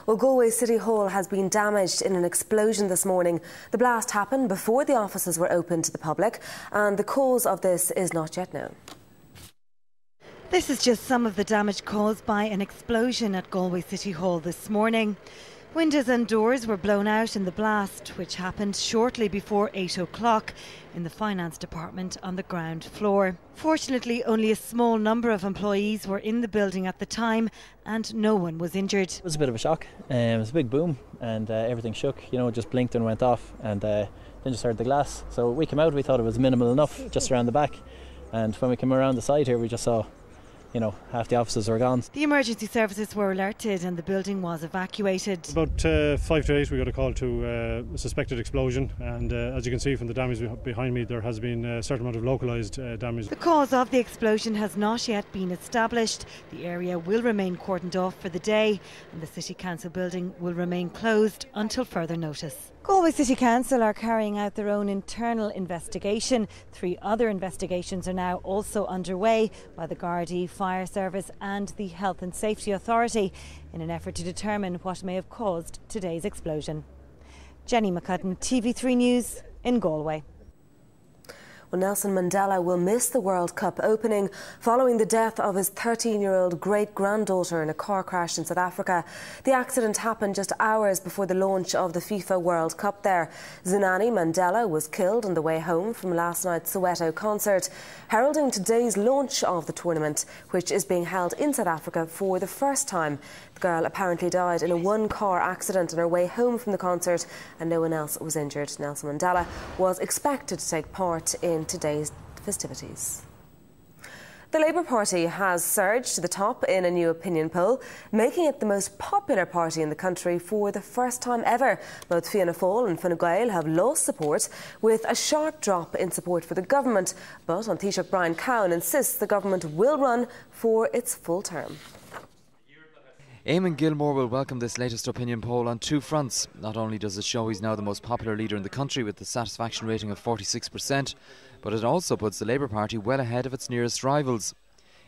Well, Galway City Hall has been damaged in an explosion this morning. The blast happened before the offices were open to the public, and the cause of this is not yet known. This is just some of the damage caused by an explosion at Galway City Hall this morning. Windows and doors were blown out in the blast, which happened shortly before 8 o'clock in the finance department on the ground floor. Fortunately, only a small number of employees were in the building at the time and no one was injured. It was a bit of a shock. It was a big boom and everything shook, just blinked and went off, and then just heard the glass. So we came out, we thought it was minimal enough just around the back, and when we came around the side here we just saw half the offices were gone. The emergency services were alerted and the building was evacuated. About 5 to 8 we got a call to a suspected explosion, and as you can see from the damage behind me, there has been a certain amount of localised damage. The cause of the explosion has not yet been established. The area will remain cordoned off for the day and the City Council building will remain closed until further notice. Galway City Council are carrying out their own internal investigation. 3 other investigations are now also underway by the Gardaí, Fire Service and the Health and Safety Authority in an effort to determine what may have caused today's explosion. Jenny McCudden, TV3 News in Galway. Well, Nelson Mandela will miss the World Cup opening following the death of his 13-year-old great-granddaughter in a car crash in South Africa. The accident happened just hours before the launch of the FIFA World Cup there. Zunani Mandela was killed on the way home from last night's Soweto concert, heralding today's launch of the tournament, which is being held in South Africa for the first time. The girl apparently died in a one-car accident on her way home from the concert and no one else was injured. Nelson Mandela was expected to take part in today's festivities. The Labour Party has surged to the top in a new opinion poll, making it the most popular party in the country for the first time ever. Both Fianna Fáil and Fine Gael have lost support, with a sharp drop in support for the government. But An Taoiseach Brian Cowan insists the government will run for its full term. Eamon Gilmore will welcome this latest opinion poll on 2 fronts. Not only does it show he's now the most popular leader in the country with a satisfaction rating of 46%, but it also puts the Labour Party well ahead of its nearest rivals.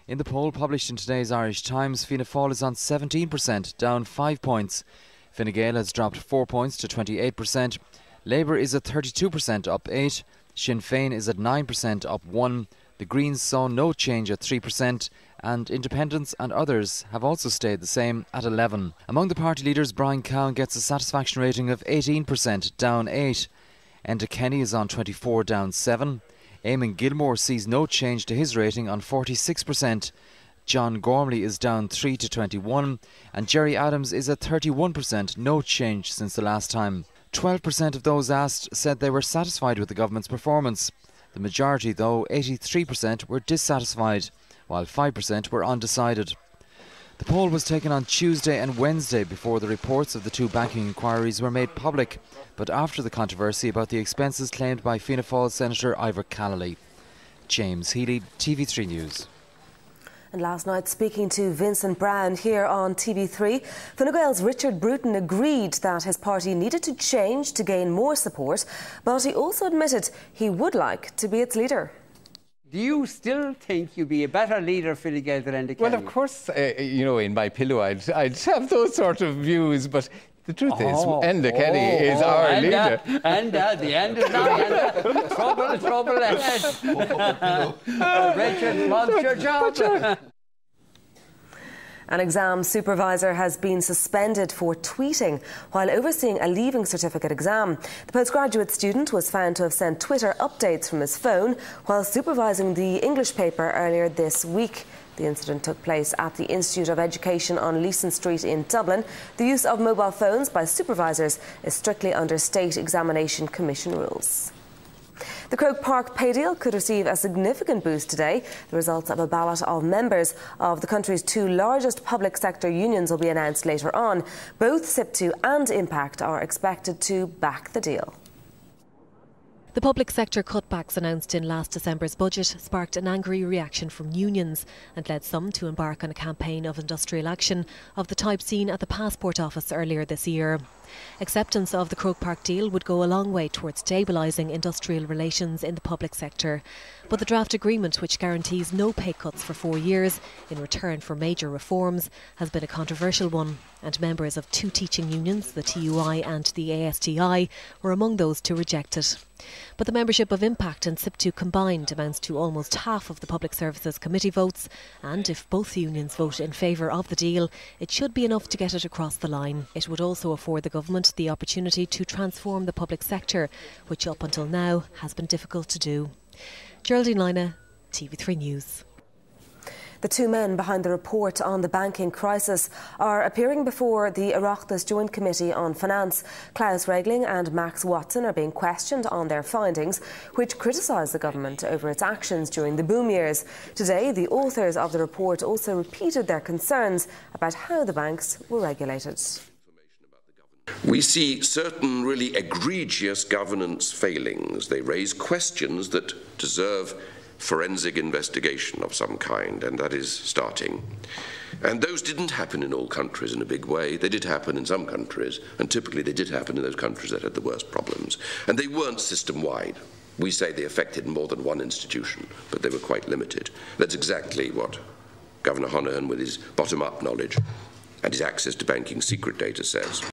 In the poll published in today's Irish Times, Fianna Fáil is on 17%, down 5 points. Fine Gael has dropped 4 points to 28%. Labour is at 32%, up 8. Sinn Féin is at 9%, up 1. The Greens saw no change at 3%, and Independents and others have also stayed the same at 11. Among the party leaders, Brian Cowan gets a satisfaction rating of 18%, down 8. Enda Kenny is on 24, down 7. Eamon Gilmore sees no change to his rating on 46%. John Gormley is down 3 to 21, and Jerry Adams is at 31%, no change since the last time. 12% of those asked said they were satisfied with the government's performance. The majority, though, 83%, were dissatisfied, while 5% were undecided. The poll was taken on Tuesday and Wednesday before the reports of the 2 banking inquiries were made public, but after the controversy about the expenses claimed by Fianna Fáil Senator Ivor Callally. James Healy, TV3 News. And last night, speaking to Vincent Brown here on TV3, Fine Gael's Richard Bruton agreed that his party needed to change to gain more support, but he also admitted he would like to be its leader. Do you still think you'd be a better leader, Fine Gael, than Enda Kenny? Well, of course, in my pillow I'd have those sort of views, but the truth is, Enda Kenny is our leader. The end is not trouble ahead. Richard wants your job. An exam supervisor has been suspended for tweeting while overseeing a leaving certificate exam. The postgraduate student was found to have sent Twitter updates from his phone while supervising the English paper earlier this week. The incident took place at the Institute of Education on Leeson Street in Dublin. The use of mobile phones by supervisors is strictly under State Examination Commission rules. The Croke Park pay deal could receive a significant boost today. The results of a ballot of members of the country's 2 largest public sector unions will be announced later on. Both SIPTU and Impact are expected to back the deal. The public sector cutbacks announced in last December's budget sparked an angry reaction from unions and led some to embark on a campaign of industrial action of the type seen at the Passport Office earlier this year. Acceptance of the Croke Park deal would go a long way towards stabilising industrial relations in the public sector. But the draft agreement, which guarantees no pay cuts for 4 years in return for major reforms, has been a controversial one, and members of 2 teaching unions, the TUI and the ASTI, were among those to reject it. But the membership of Impact and SIP2 combined amounts to almost half of the Public Services Committee votes, and if both unions vote in favour of the deal, it should be enough to get it across the line. It would also afford the government the opportunity to transform the public sector, which up until now has been difficult to do. Geraldine Lina, TV3 News. The 2 men behind the report on the banking crisis are appearing before the Oireachtas Joint Committee on Finance. Klaus Regling and Max Watson are being questioned on their findings, which criticise the government over its actions during the boom years. Today, the authors of the report also repeated their concerns about how the banks were regulated. We see certain really egregious governance failings. They raise questions that deserve forensic investigation of some kind, and that is starting. And those didn't happen in all countries in a big way. They did happen in some countries, and typically they did happen in those countries that had the worst problems. And they weren't system-wide. We say they affected more than one institution, but they were quite limited. That's exactly what Governor Honohan, with his bottom-up knowledge and his access to banking secret data, says.